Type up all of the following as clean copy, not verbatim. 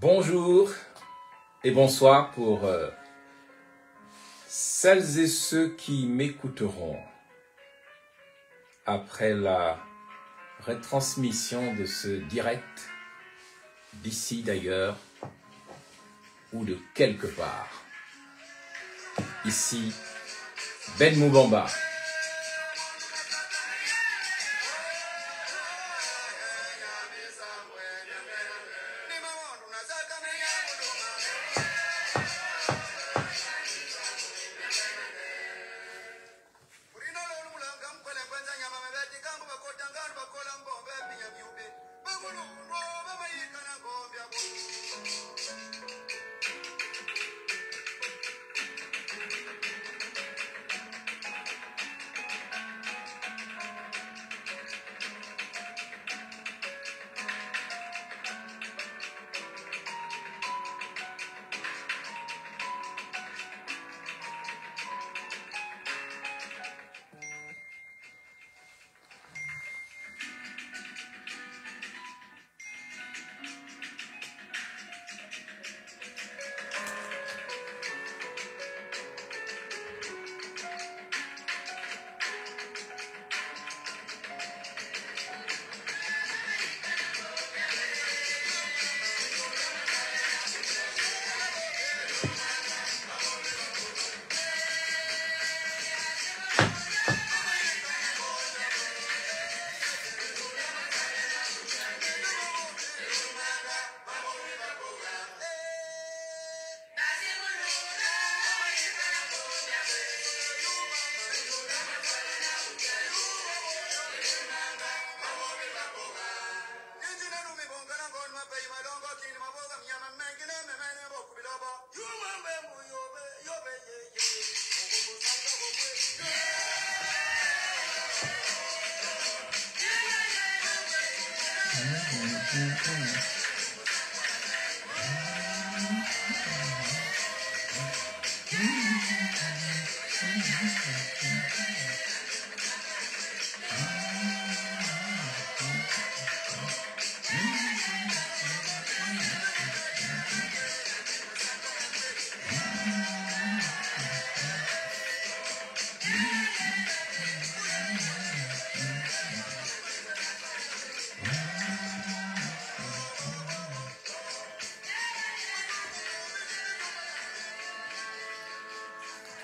Bonjour et bonsoir pour celles et ceux qui m'écouteront après la retransmission de ce direct, d'ici d'ailleurs ou de quelque part. Ici, Ben Moubamba.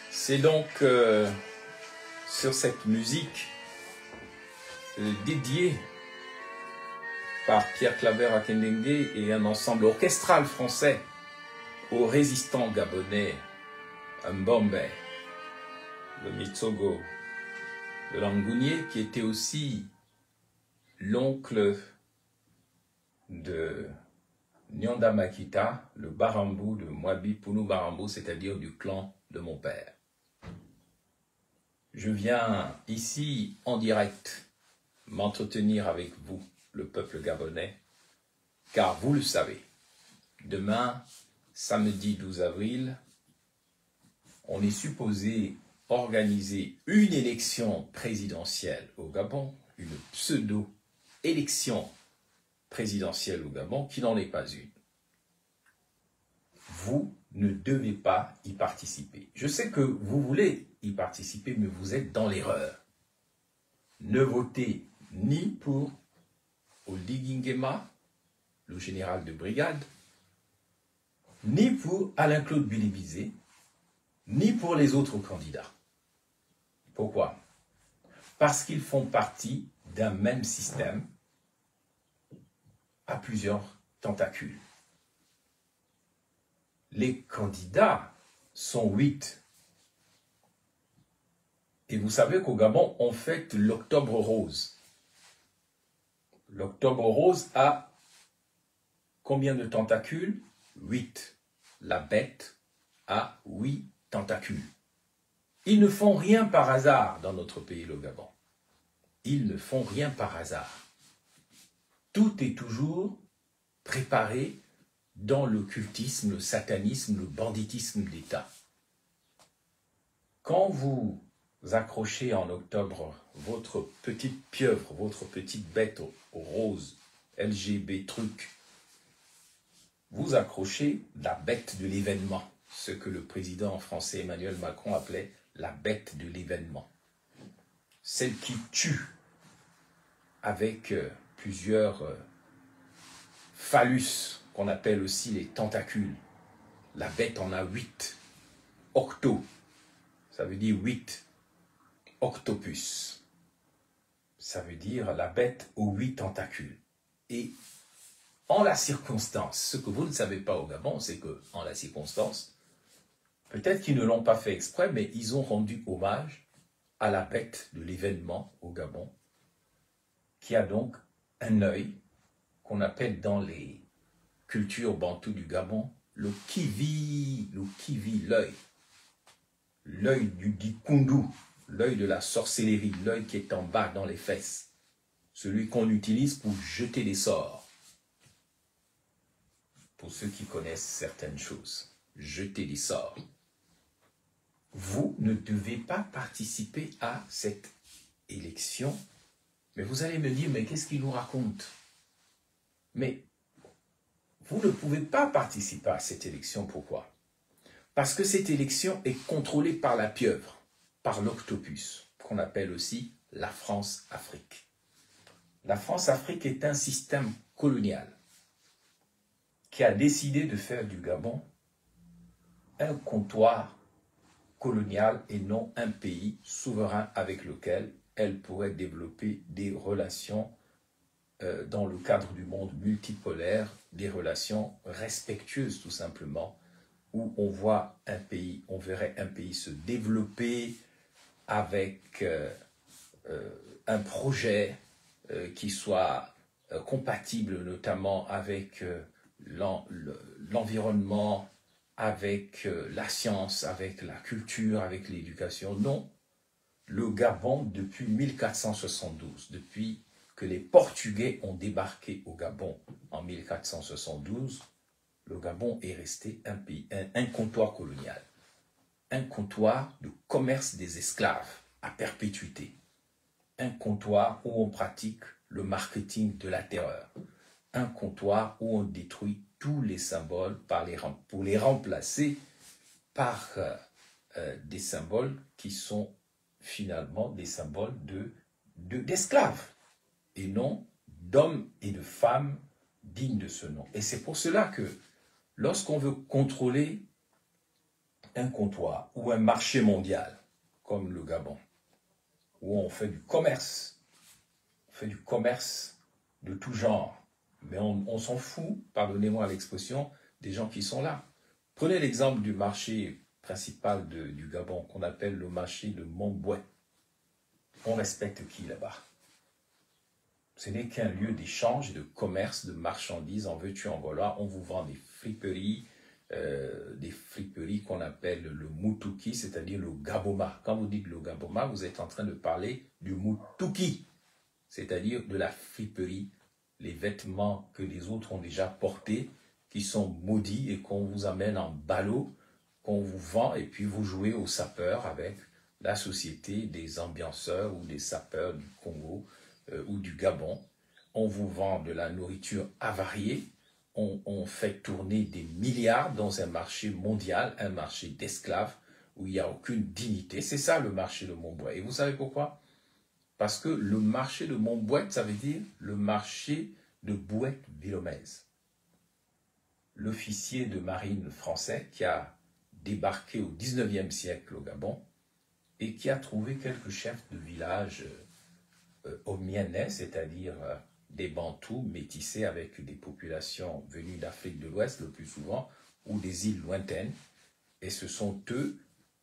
C'est donc sur cette musique dédiée par Pierre Claver Akendengue et un ensemble orchestral français aux résistants gabonais Mbombe, le Mitsogo, le Langounier, qui était aussi l'oncle de Nyanda Makita, le Barambou de Mwabi Punu Barambou, c'est-à-dire du clan de mon père. Je viens ici en direct m'entretenir avec vous, le peuple gabonais, car vous le savez, demain, samedi 12 avril, on est supposé organiser une élection présidentielle au Gabon, une pseudo-élection présidentielle au Gabon qui n'en est pas une. Vous ne devez pas y participer. Je sais que vous voulez y participer, mais vous êtes dans l'erreur. Ne votez ni pour Oligui Nguema, le général de brigade, ni pour Alain-Claude Bilibizé, ni pour les autres candidats. Pourquoi? Parce qu'ils font partie d'un même système à plusieurs tentacules. Les candidats sont 8. Et vous savez qu'au Gabon, on fête l'Octobre rose. L'Octobre rose a combien de tentacules? 8. La bête a 8 tentacules. Ils ne font rien par hasard dans notre pays, le Gabon. Ils ne font rien par hasard. Tout est toujours préparé dans le cultisme, le satanisme, le banditisme d'État. Quand vous accrochez en octobre votre petite pieuvre, votre petite bête au rose, LGB truc, vous accrochez la bête de l'événement, ce que le président français Emmanuel Macron appelait la bête de l'événement. Celle qui tue avec plusieurs phallus, qu'on appelle aussi les tentacules. La bête en a 8. Octo, ça veut dire 8. Octopus, ça veut dire la bête aux 8 tentacules. Et en la circonstance, ce que vous ne savez pas au Gabon, c'est qu'en la circonstance, peut-être qu'ils ne l'ont pas fait exprès, mais ils ont rendu hommage à la bête de l'événement au Gabon, qui a donc un œil qu'on appelle dans les cultures bantoues du Gabon le kivi, l'œil du dikundu, l'œil de la sorcellerie, l'œil qui est en bas dans les fesses, celui qu'on utilise pour jeter des sorts. Pour ceux qui connaissent certaines choses, jeter des sorts. Vous ne devez pas participer à cette élection, mais vous allez me dire, mais qu'est-ce qu'il nous raconte? Mais vous ne pouvez pas participer à cette élection, pourquoi? Parce que cette élection est contrôlée par la pieuvre, par l'octopus, qu'on appelle aussi la France-Afrique. La France-Afrique est un système colonial qui a décidé de faire du Gabon un comptoir colonial et non un pays souverain avec lequel elle pourrait développer des relations dans le cadre du monde multipolaire, des relations respectueuses tout simplement, où on voit un pays, on verrait un pays se développer avec un projet qui soit compatible notamment avec l'environnement, avec la science, avec la culture, avec l'éducation. Non, le Gabon, depuis 1472, depuis que les Portugais ont débarqué au Gabon en 1472, le Gabon est resté un pays, un comptoir colonial, un comptoir de commerce des esclaves à perpétuité, un comptoir où on pratique le marketing de la terreur, un comptoir où on détruit tous les symboles pour les remplacer par des symboles qui sont finalement des symboles d'esclaves et non d'hommes et de femmes dignes de ce nom. Et c'est pour cela que lorsqu'on veut contrôler un comptoir ou un marché mondial, comme le Gabon, où on fait du commerce de tout genre, mais on s'en fout, pardonnez-moi l'expression, des gens qui sont là. Prenez l'exemple du marché principal du Gabon, qu'on appelle le marché de Montbouet. On respecte qui là-bas? Ce n'est qu'un lieu d'échange, de commerce, de marchandises, en veux-tu, en voilà. On vous vend des friperies qu'on appelle le Mutuki, c'est-à-dire le Gaboma. Quand vous dites le Gaboma, vous êtes en train de parler du Mutuki, c'est-à-dire de la friperie, les vêtements que les autres ont déjà portés, qui sont maudits et qu'on vous amène en ballot, qu'on vous vend, et puis vous jouez aux sapeurs avec la société des ambianceurs ou des sapeurs du Congo ou du Gabon. On vous vend de la nourriture avariée, on fait tourner des milliards dans un marché mondial, un marché d'esclaves, où il n'y a aucune dignité. C'est ça le marché de Montbouet. Et vous savez pourquoi? Parce que le marché de Montbouet, ça veut dire le marché de Bouët-Villomèze. L'officier de marine français qui a débarqué au 19e siècle au Gabon et qui a trouvé quelques chefs de village omienais, c'est-à-dire des Bantous métissés avec des populations venues d'Afrique de l'Ouest le plus souvent ou des îles lointaines. Et ce sont eux,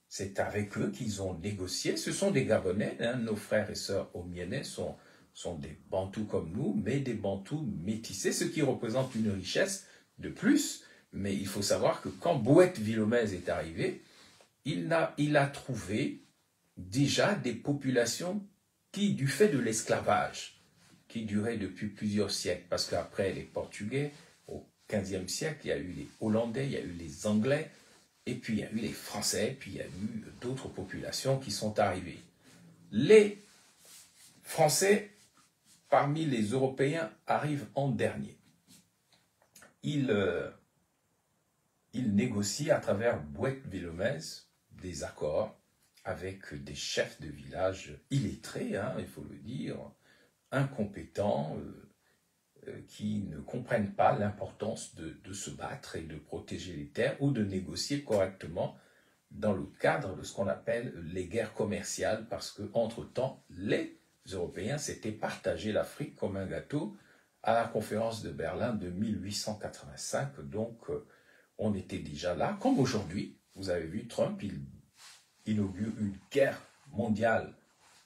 c'est avec eux qu'ils ont négocié. Ce sont des Gabonais, hein, nos frères et sœurs omienais sont des Bantous comme nous, mais des Bantous métissés, ce qui représente une richesse de plus. Mais il faut savoir que quand Bouët-Villomèze est arrivé, il a trouvé déjà des populations qui, du fait de l'esclavage, qui durait depuis plusieurs siècles, parce qu'après les Portugais, au XVe siècle, il y a eu les Hollandais, il y a eu les Anglais, et puis il y a eu les Français, puis il y a eu d'autres populations qui sont arrivées. Les Français, parmi les Européens, arrivent en dernier. Ils il négocie à travers Bouët-Villomèze des accords avec des chefs de village illettrés, hein, il faut le dire, incompétents, qui ne comprennent pas l'importance de se battre et de protéger les terres ou de négocier correctement dans le cadre de ce qu'on appelle les guerres commerciales, parce qu'entre-temps, les Européens s'étaient partagé l'Afrique comme un gâteau à la conférence de Berlin de 1885. Donc, on était déjà là. Comme aujourd'hui, vous avez vu, Trump, il inaugure une guerre mondiale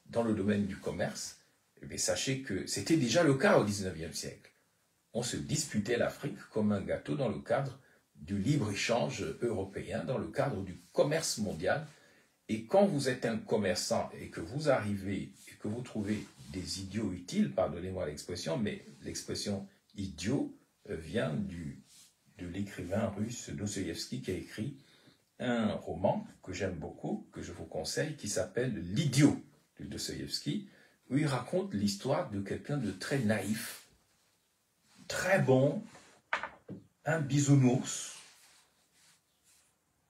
dans le domaine du commerce. Eh bien, sachez que c'était déjà le cas au XIXe siècle. On se disputait l'Afrique comme un gâteau dans le cadre du libre-échange européen, dans le cadre du commerce mondial. Et quand vous êtes un commerçant et que vous arrivez et que vous trouvez des idiots utiles, pardonnez-moi l'expression, mais l'expression idiot vient de l'écrivain russe Dostoïevski qui a écrit un roman que j'aime beaucoup, que je vous conseille, qui s'appelle L'idiot de Dostoïevski, où il raconte l'histoire de quelqu'un de très naïf, très bon, un bisounours,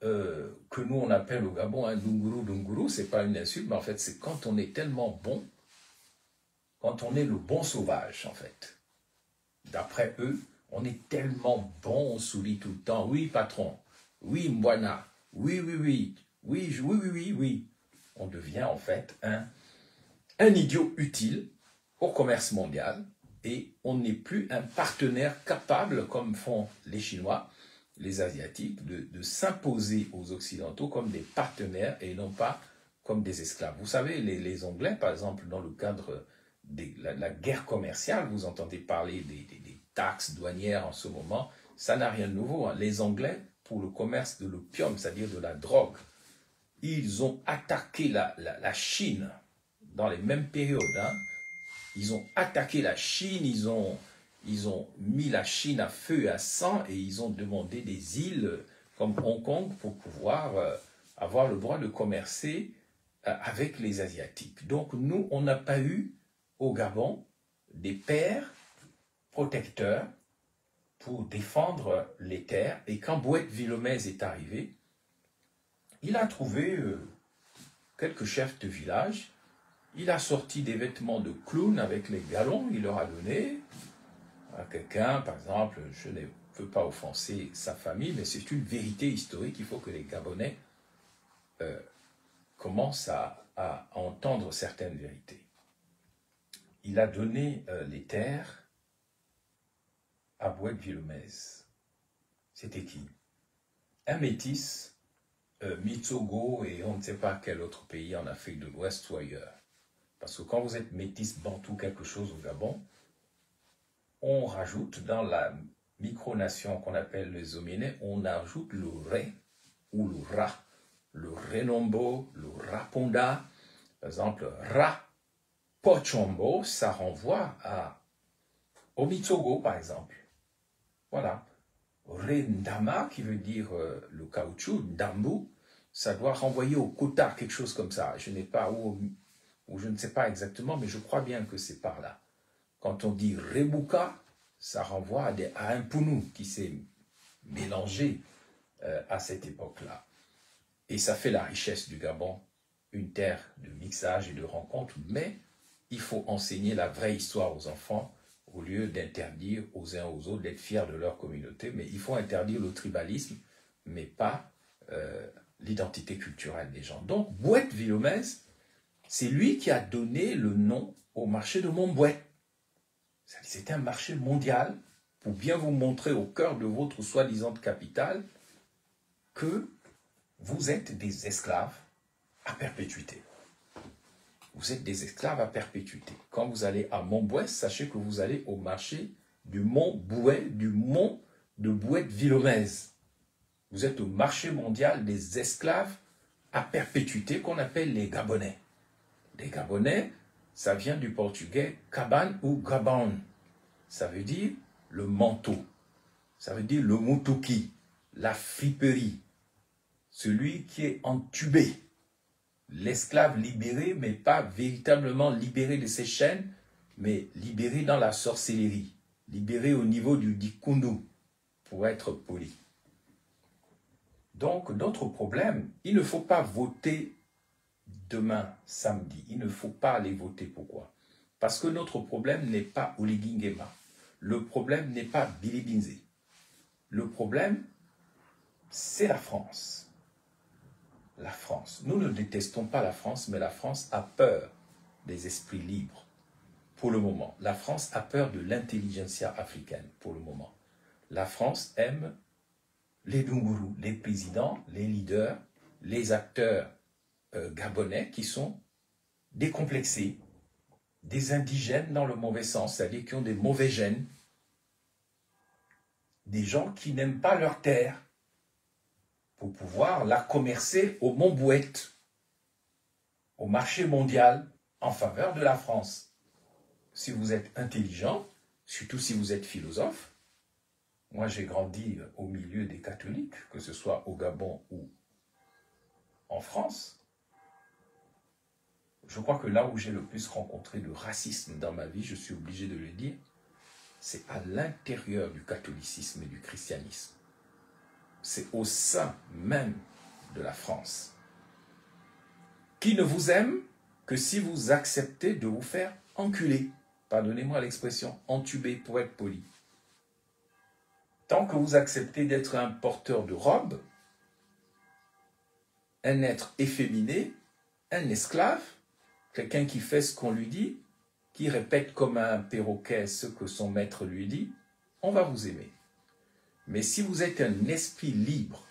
que nous on appelle au Gabon un dunguru dunguru, c'est pas une insulte, mais en fait c'est quand on est tellement bon, quand on est le bon sauvage en fait. D'après eux, on est tellement bon, on sourit tout le temps, oui patron, oui mbwana, oui, oui, oui, oui, oui, oui, oui, oui. On devient en fait un idiot utile au commerce mondial et on n'est plus un partenaire capable, comme font les Chinois, les Asiatiques, de s'imposer aux Occidentaux comme des partenaires et non pas comme des esclaves. Vous savez, les Anglais, par exemple, dans le cadre de la guerre commerciale, vous entendez parler des taxes douanières en ce moment, ça n'a rien de nouveau. Hein. Les Anglais, pour le commerce de l'opium, c'est-à-dire de la drogue, ils ont attaqué la Chine dans les mêmes périodes. Hein. Ils ont attaqué la Chine, ils ont mis la Chine à feu et à sang et ils ont demandé des îles comme Hong Kong pour pouvoir avoir le droit de commercer avec les Asiatiques. Donc nous, on n'a pas eu au Gabon des pères protecteurs pour défendre les terres. Et quand Bouët-Villomèze est arrivé, il a trouvé quelques chefs de village. Il a sorti des vêtements de clown avec les galons, il leur a donné à quelqu'un, par exemple, je ne veux pas offenser sa famille, mais c'est une vérité historique, il faut que les Gabonais commencent à entendre certaines vérités. Il a donné les terres à Bouët-Villomèze. C'était qui? Un métis, Mitsogo et on ne sait pas quel autre pays en Afrique de l'Ouest ou ailleurs. Parce que quand vous êtes métis, bantou, quelque chose au Gabon, on rajoute dans la micronation qu'on appelle les Ominés, on ajoute le ré ou le ra. Le renombo, le raponda, par exemple, ra pochombo, ça renvoie au Mitsogo, par exemple. Voilà. Rendama, qui veut dire le caoutchouc, ndambu, ça doit renvoyer au quota, quelque chose comme ça. Je n'ai pas ou je ne sais pas exactement, mais je crois bien que c'est par là. Quand on dit rebuka, ça renvoie à un pounou qui s'est mélangé à cette époque-là. Et ça fait la richesse du Gabon, une terre de mixage et de rencontre, mais il faut enseigner la vraie histoire aux enfants au lieu d'interdire aux uns aux autres d'être fiers de leur communauté. Mais il faut interdire le tribalisme, mais pas l'identité culturelle des gens. Donc, Bouët-Villomèze, c'est lui qui a donné le nom au marché de Montbouët. C'était un marché mondial pour bien vous montrer au cœur de votre soi-disant capitale que vous êtes des esclaves à perpétuité. Vous êtes des esclaves à perpétuité. Quand vous allez à Montbouët, sachez que vous allez au marché du Mont Bouët, du mont de Bouët-Villomèze. Vous êtes au marché mondial des esclaves à perpétuité qu'on appelle les Gabonais. Les Gabonais, ça vient du portugais cabane ou gabon. Ça veut dire le manteau. Ça veut dire le mutuki, la friperie. Celui qui est entubé. L'esclave libéré, mais pas véritablement libéré de ses chaînes, mais libéré dans la sorcellerie. Libéré au niveau du dikundu, pour être poli. Donc, notre problème, il ne faut pas voter demain, samedi. Il ne faut pas aller voter. Pourquoi? Parce que notre problème n'est pas Oligui Nguema. Le problème n'est pas Billy Binze. Le problème, c'est la France. La France. Nous ne détestons pas la France, mais la France a peur des esprits libres. Pour le moment, la France a peur de l'intelligentsia africaine. Pour le moment, la France aime les Dunguru, les présidents, les leaders, les acteurs gabonais qui sont décomplexés, des indigènes dans le mauvais sens, c'est-à-dire qui ont des mauvais gènes, des gens qui n'aiment pas leur terre pour pouvoir la commercer au Montbouette, au marché mondial, en faveur de la France. Si vous êtes intelligent, surtout si vous êtes philosophe, moi j'ai grandi au milieu des catholiques, que ce soit au Gabon ou en France. Je crois que là où j'ai le plus rencontré de racisme dans ma vie, je suis obligé de le dire, c'est à l'intérieur du catholicisme et du christianisme. C'est au sein même de la France. Qui ne vous aime que si vous acceptez de vous faire enculer. Pardonnez-moi l'expression, entuber pour être poli. Tant que vous acceptez d'être un porteur de robe, un être efféminé, un esclave, quelqu'un qui fait ce qu'on lui dit, qui répète comme un perroquet ce que son maître lui dit, on va vous aimer. Mais si vous êtes un esprit libre,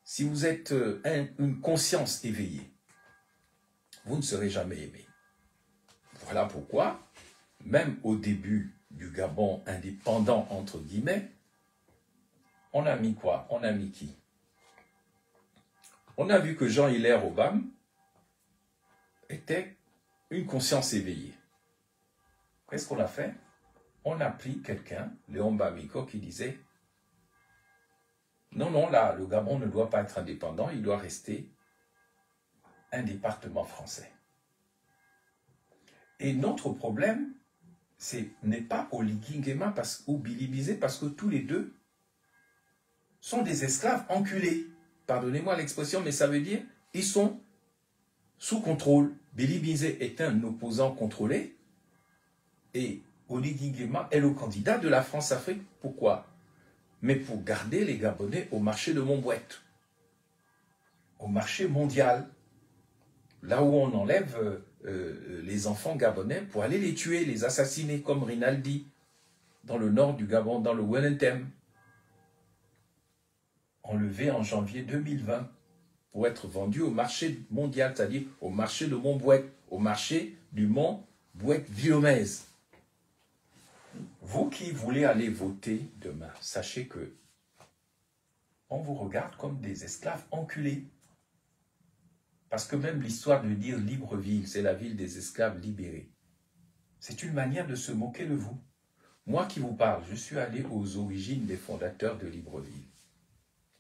si vous êtes une conscience éveillée, vous ne serez jamais aimé. Voilà pourquoi, même au début du Gabon indépendant, entre guillemets, on a mis quoi? On a mis qui? On a vu que Jean-Hilaire Obama était une conscience éveillée. Qu'est-ce qu'on a fait? On a pris quelqu'un, Léon Bamiko, qui disait non, non, là, le Gabon ne doit pas être indépendant, il doit rester un département français. Et notre problème, n'est pas Oligui Nguema ou Billy Binze, parce que tous les deux sont des esclaves enculés. Pardonnez-moi l'expression, mais ça veut dire ils sont sous contrôle. Billy Binze est un opposant contrôlé et Oligui Nguema est le candidat de la France-Afrique. Pourquoi? Mais pour garder les Gabonais au marché de Montbouette, au marché mondial, là où on enlève les enfants gabonais pour aller les tuer, les assassiner, comme Rinaldi, dans le nord du Gabon, dans le Wellington, enlevé en janvier 2020, pour être vendu au marché mondial, c'est-à-dire au marché de Montbouette, au marché du Mont Bouette-Villomèze. Vous qui voulez aller voter demain, sachez que on vous regarde comme des esclaves enculés. Parce que même l'histoire de dire Libreville, c'est la ville des esclaves libérés, c'est une manière de se moquer de vous. Moi qui vous parle, je suis allé aux origines des fondateurs de Libreville.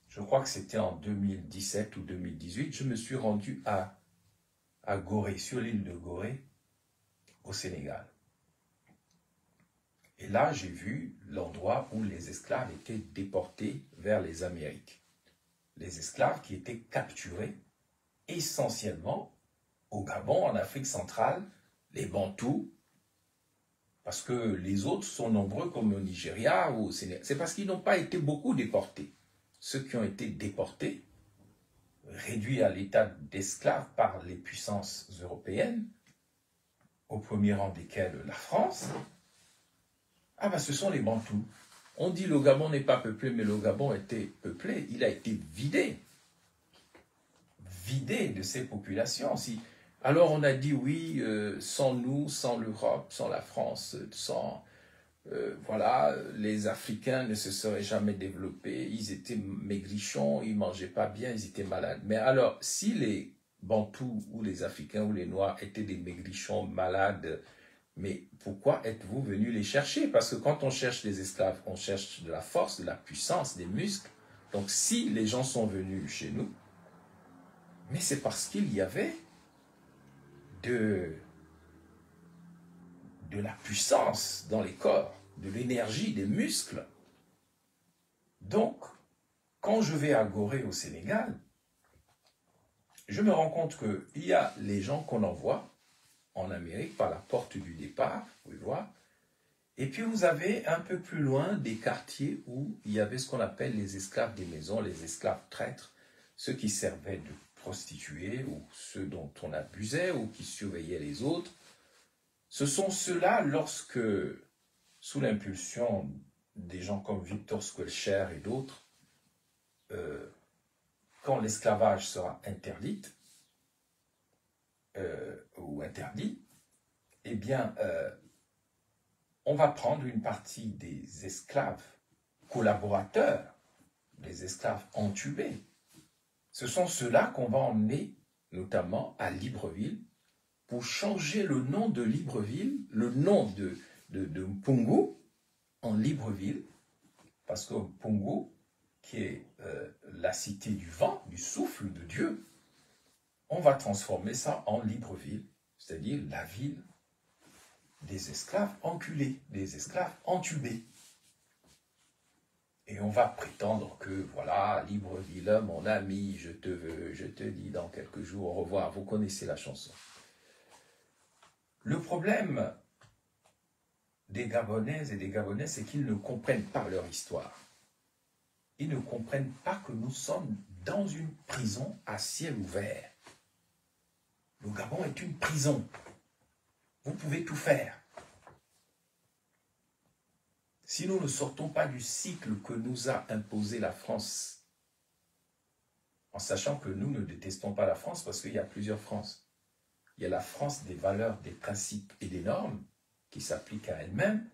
Je crois que c'était en 2017 ou 2018, je me suis rendu à Gorée, sur l'île de Gorée, au Sénégal. Et là, j'ai vu l'endroit où les esclaves étaient déportés vers les Amériques. Les esclaves qui étaient capturés essentiellement au Gabon, en Afrique centrale, les Bantous, parce que les autres sont nombreux comme au Nigeria ou au Sénégal. C'est parce qu'ils n'ont pas été beaucoup déportés. Ceux qui ont été déportés, réduits à l'état d'esclaves par les puissances européennes, au premier rang desquelles la France, ce sont les Bantous. On dit le Gabon n'est pas peuplé, mais le Gabon était peuplé, il a été vidé de ses populations. Alors on a dit oui, sans nous, sans l'Europe, sans la France, sans les Africains ne se seraient jamais développés, ils étaient maigrichons, ils ne mangeaient pas bien, ils étaient malades. Mais alors, si les Bantous ou les Africains ou les Noirs étaient des maigrichons malades, mais pourquoi êtes-vous venus les chercher? Parce que quand on cherche des esclaves, on cherche de la force, de la puissance, des muscles. Donc si les gens sont venus chez nous, mais c'est parce qu'il y avait de la puissance dans les corps, de l'énergie, des muscles. Donc, quand je vais à Gorée au Sénégal, je me rends compte qu'il y a les gens qu'on envoie en Amérique par la porte du départ, vous pouvez voir. Et puis vous avez un peu plus loin des quartiers où il y avait ce qu'on appelle les esclaves des maisons, les esclaves traîtres, ceux qui servaient de prostituées ou ceux dont on abusait ou qui surveillaient les autres. Ce sont ceux-là, lorsque, sous l'impulsion des gens comme Victor Schœlcher et d'autres, quand l'esclavage sera interdit, ou interdit, eh bien, on va prendre une partie des esclaves collaborateurs, des esclaves entubés. Ce sont ceux-là qu'on va emmener, notamment à Libreville, pour changer le nom de Libreville, le nom de Mpungu en Libreville, parce que Mpungu, qui est la cité du vent, du souffle de Dieu, on va transformer ça en Libreville, c'est-à-dire la ville des esclaves enculés, des esclaves entubés. Et on va prétendre que, voilà, Libreville, mon ami, je te veux, je te dis dans quelques jours, au revoir. Vous connaissez la chanson. Le problème des Gabonaises et des Gabonais, c'est qu'ils ne comprennent pas leur histoire. Ils ne comprennent pas que nous sommes dans une prison à ciel ouvert. Le Gabon est une prison. Vous pouvez tout faire. Si nous ne sortons pas du cycle que nous a imposé la France, en sachant que nous ne détestons pas la France parce qu'il y a plusieurs France. Il y a la France des valeurs, des principes et des normes qui s'appliquent à elle-même,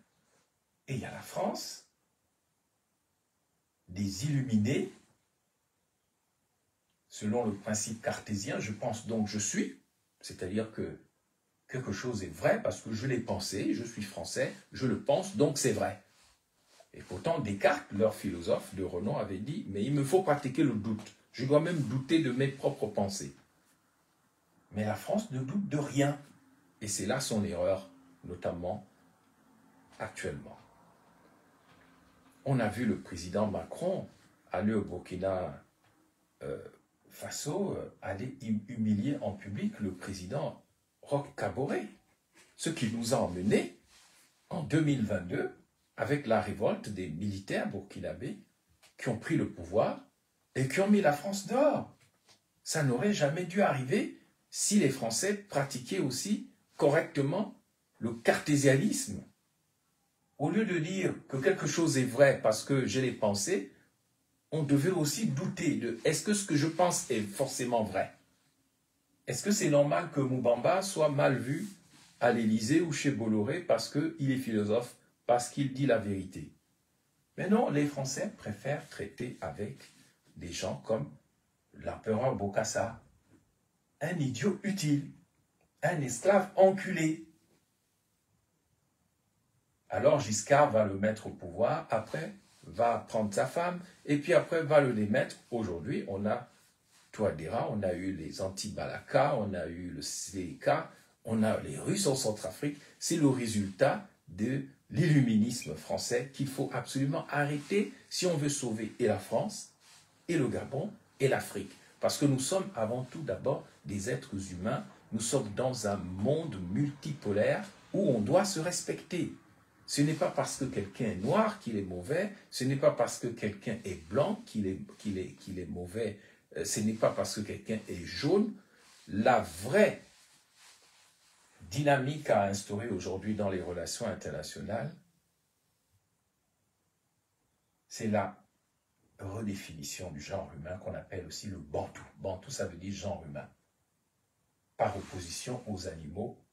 et il y a la France des illuminés, selon le principe cartésien, je pense donc je suis, c'est-à-dire que quelque chose est vrai parce que je l'ai pensé, je suis français, je le pense, donc c'est vrai. Et pourtant, Descartes, leur philosophe de renom, avait dit « Mais il me faut pratiquer le doute. Je dois même douter de mes propres pensées. » Mais la France ne doute de rien. Et c'est là son erreur, notamment actuellement. On a vu le président Macron aller au Burkina Faso, aller humilier en public le président Roch Kaboré. Ce qui nous a emmenés en 2022 avec la révolte des militaires burkinabés qui ont pris le pouvoir et qui ont mis la France dehors. Ça n'aurait jamais dû arriver si les Français pratiquaient aussi correctement le cartésianisme. Au lieu de dire que quelque chose est vrai parce que je l'ai pensé, on devait aussi douter de est-ce que ce que je pense est forcément vrai? Est-ce que c'est normal que Moubamba soit mal vu à l'Élysée ou chez Bolloré parce qu'il est philosophe, parce qu'il dit la vérité? Mais non, les Français préfèrent traiter avec des gens comme l'empereur Bokassa, un idiot utile, un esclave enculé. Alors Giscard va le mettre au pouvoir, après va prendre sa femme, et puis après va le démettre. Aujourd'hui, on a Touadéra, on a eu les anti-Balaka, on a eu le CK, on a les Russes en Centrafrique. C'est le résultat de l'illuminisme français qu'il faut absolument arrêter si on veut sauver et la France, et le Gabon, et l'Afrique. Parce que nous sommes avant tout d'abord des êtres humains, nous sommes dans un monde multipolaire où on doit se respecter. Ce n'est pas parce que quelqu'un est noir qu'il est mauvais, ce n'est pas parce que quelqu'un est blanc qu'il est mauvais, ce n'est pas parce que quelqu'un est jaune. La vraie dynamique à instaurer aujourd'hui dans les relations internationales, c'est la redéfinition du genre humain qu'on appelle aussi le bantou. Bantou, ça veut dire genre humain. Par opposition aux animaux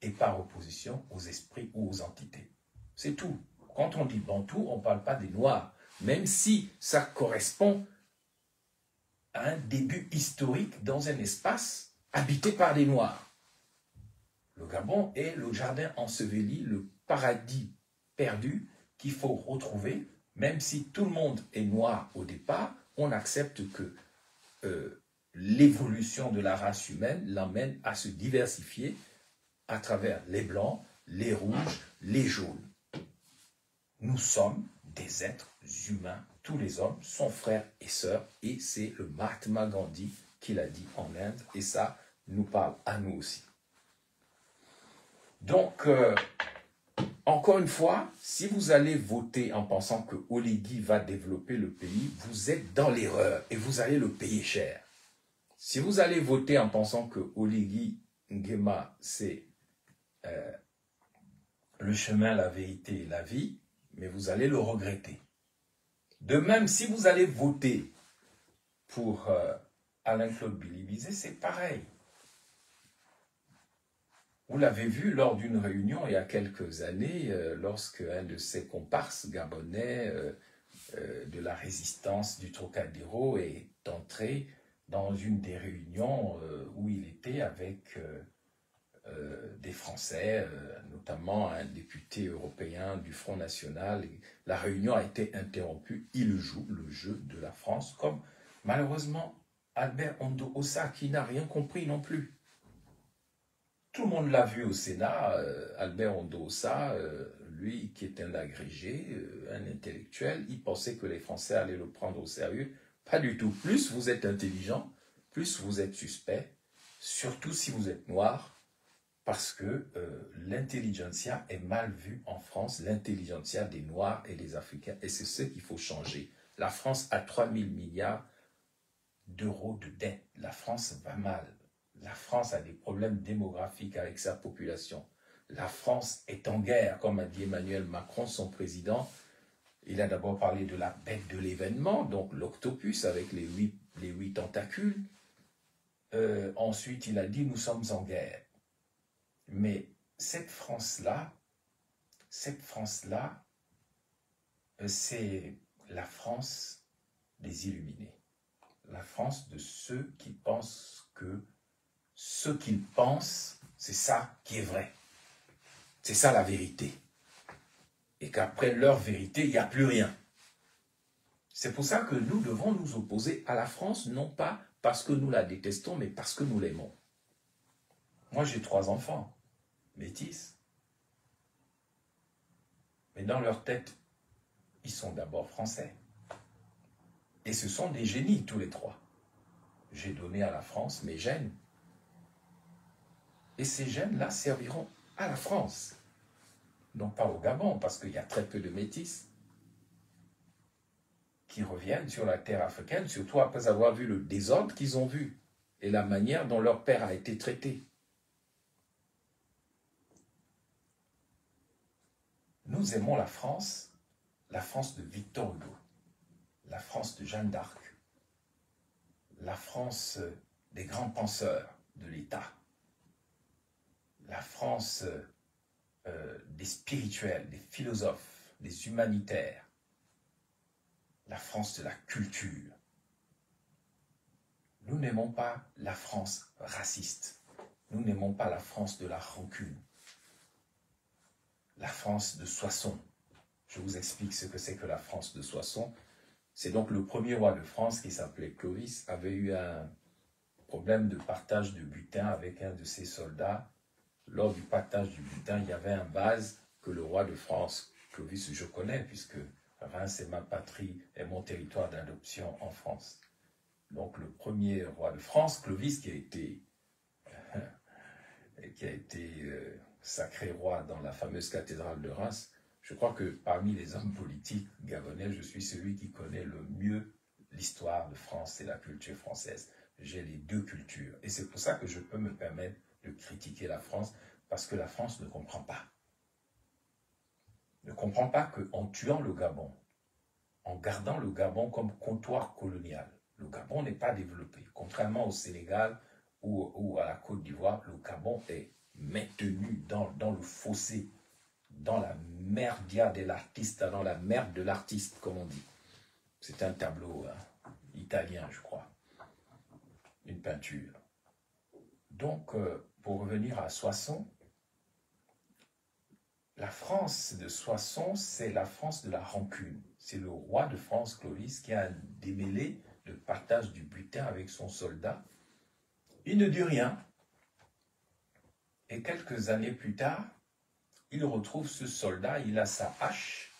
et par opposition aux esprits ou aux entités. C'est tout. Quand on dit bantou, on ne parle pas des noirs, même si ça correspond à un début historique dans un espace habité par des noirs. Le Gabon est le jardin enseveli, le paradis perdu qu'il faut retrouver. Même si tout le monde est noir au départ, on accepte que l'évolution de la race humaine l'emmène à se diversifier à travers les blancs, les rouges, les jaunes. Nous sommes des êtres humains. Tous les hommes sont frères et sœurs. Et c'est le Mahatma Gandhi qui l'a dit en Inde. Et ça nous parle à nous aussi. Donc, encore une fois, si vous allez voter en pensant que Oligui va développer le pays, vous êtes dans l'erreur et vous allez le payer cher. Si vous allez voter en pensant que Oligui Nguema, c'est le chemin, la vérité et la vie, mais vous allez le regretter. De même, si vous allez voter pour Alain-Claude Billy-Bizet, c'est pareil. Vous l'avez vu lors d'une réunion il y a quelques années, lorsque un de ses comparses gabonais de la résistance du Trocadéro est entré dans une des réunions où il était avec des Français, notamment un député européen du Front National. Et la réunion a été interrompue. Il joue le jeu de la France, comme malheureusement Albert Ondo Ossa, qui n'a rien compris non plus. Tout le monde l'a vu au Sénat, Albert Ondo Ossa, lui qui est un agrégé, un intellectuel, il pensait que les Français allaient le prendre au sérieux. Pas du tout. Plus vous êtes intelligent, plus vous êtes suspect, surtout si vous êtes noir, parce que l'intelligentsia est mal vue en France, l'intelligentsia des Noirs et des Africains, et c'est ce qu'il faut changer. La France a 3 000 milliards d'euros de dette. La France va mal. La France a des problèmes démographiques avec sa population. La France est en guerre, comme a dit Emmanuel Macron, son président. Il a d'abord parlé de la bête de l'événement, donc l'octopus avec les huit tentacules. Ensuite, il a dit « nous sommes en guerre ». Mais cette France-là, c'est la France des illuminés. La France de ceux qui pensent que ce qu'ils pensent, c'est ça qui est vrai. C'est ça la vérité. Et qu'après leur vérité, il n'y a plus rien. C'est pour ça que nous devons nous opposer à la France, non pas parce que nous la détestons, mais parce que nous l'aimons. Moi, j'ai 3 enfants, métis. Mais dans leur tête, ils sont d'abord français. Et ce sont des génies, tous les 3. J'ai donné à la France mes gènes. Et ces gènes-là serviront à la France. Non pas au Gabon, parce qu'il y a très peu de métis qui reviennent sur la terre africaine, surtout après avoir vu le désordre qu'ils ont vu et la manière dont leur père a été traité. Nous aimons la France de Victor Hugo, la France de Jeanne d'Arc, la France des grands penseurs de l'État, la France des spirituels, des philosophes, des humanitaires, la France de la culture. Nous n'aimons pas la France raciste. Nous n'aimons pas la France de la rancune. La France de Soissons. Je vous explique ce que c'est que la France de Soissons. C'est donc le premier roi de France qui s'appelait Clovis, avait eu un problème de partage de butin avec un de ses soldats. Lors du partage du butin, il y avait un vase que le roi de France, Clovis, je connais, puisque Reims est ma patrie et mon territoire d'adoption en France. Donc le premier roi de France, Clovis, qui a été sacré roi dans la fameuse cathédrale de Reims, je crois que parmi les hommes politiques gabonais, je suis celui qui connaît le mieux l'histoire de France et la culture française. J'ai les 2 cultures. Et c'est pour ça que je peux me permettre de critiquer la France, parce que la France ne comprend pas. Ne comprend pas qu'en tuant le Gabon, en gardant le Gabon comme comptoir colonial, le Gabon n'est pas développé. Contrairement au Sénégal ou à la Côte d'Ivoire, le Gabon est maintenu dans le fossé, dans la merdia de l'artiste, dans la merde de l'artiste, comme on dit. C'est un tableau italien, je crois. Une peinture. Donc, pour revenir à Soissons, la France de Soissons, c'est la France de la rancune. C'est le roi de France, Clovis, qui a démêlé le partage du butin avec son soldat. Il ne dit rien. Et quelques années plus tard, il retrouve ce soldat, il a sa hache,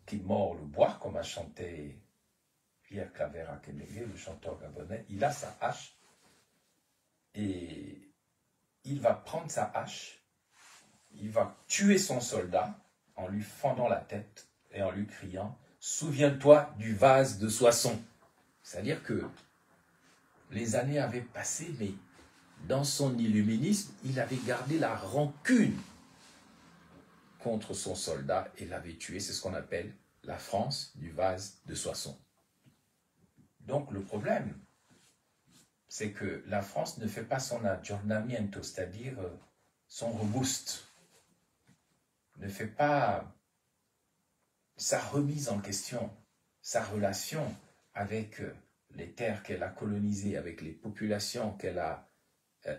qui mord le bois, comme a chanté Pierre Claver Akémégué, le chanteur gabonais. Il a sa hache et il va prendre sa hache, il va tuer son soldat en lui fendant la tête et en lui criant « Souviens-toi du vase de Soissons ». C'est-à-dire que les années avaient passé, mais dans son illuminisme, il avait gardé la rancune contre son soldat et l'avait tué. C'est ce qu'on appelle la France du vase de Soissons. Donc le problème, c'est que la France ne fait pas son aggiornamento, c'est-à-dire son reboost, ne fait pas sa remise en question, sa relation avec les terres qu'elle a colonisées, avec les populations qu'elle a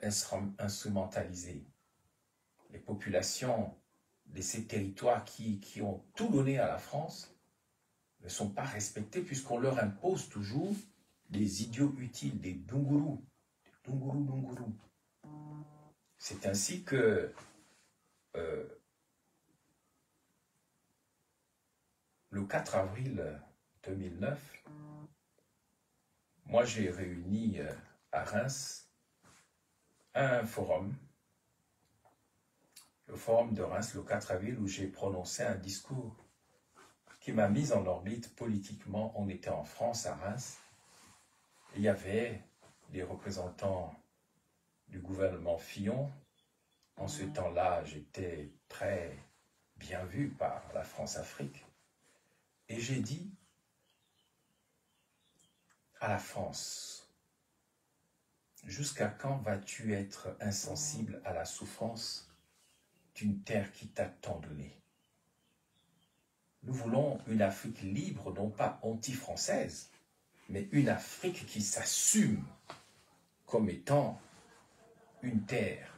instrumentalisées, les populations de ces territoires qui ont tout donné à la France ne sont pas respectées puisqu'on leur impose toujours des idiots utiles, des dungourous, dungourous. C'est ainsi que le 4 avril 2009, moi j'ai réuni à Reims un forum, le forum de Reims le 4 avril, où j'ai prononcé un discours qui m'a mis en orbite politiquement. On était en France, à Reims, et il y avait des représentants du gouvernement Fillon. En ce temps-là, j'étais très bien vu par la France-Afrique. Et j'ai dit à la France, jusqu'à quand vas-tu être insensible à la souffrance d'une terre qui t'a tant donné? Nous voulons une Afrique libre, non pas anti-française, mais une Afrique qui s'assume comme étant une terre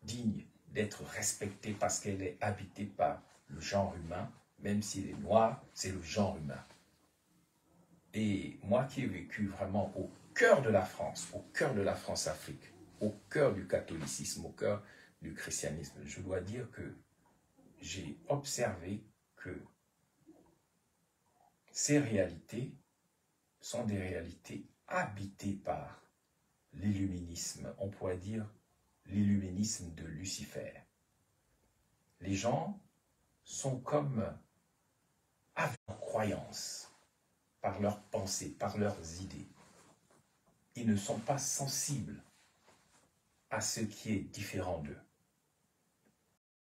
digne d'être respectée parce qu'elle est habitée par le genre humain, même s'il est noir, c'est le genre humain. Et moi qui ai vécu vraiment au cœur de la France, au cœur de la France-Afrique, au cœur du catholicisme, au cœur du christianisme, je dois dire que j'ai observé que ces réalités sont des réalités habitées par l'illuminisme. On pourrait dire l'illuminisme de Lucifer. Les gens sont comme avec leur croyance, par leurs pensées, par leurs idées. Ils ne sont pas sensibles à ce qui est différent d'eux.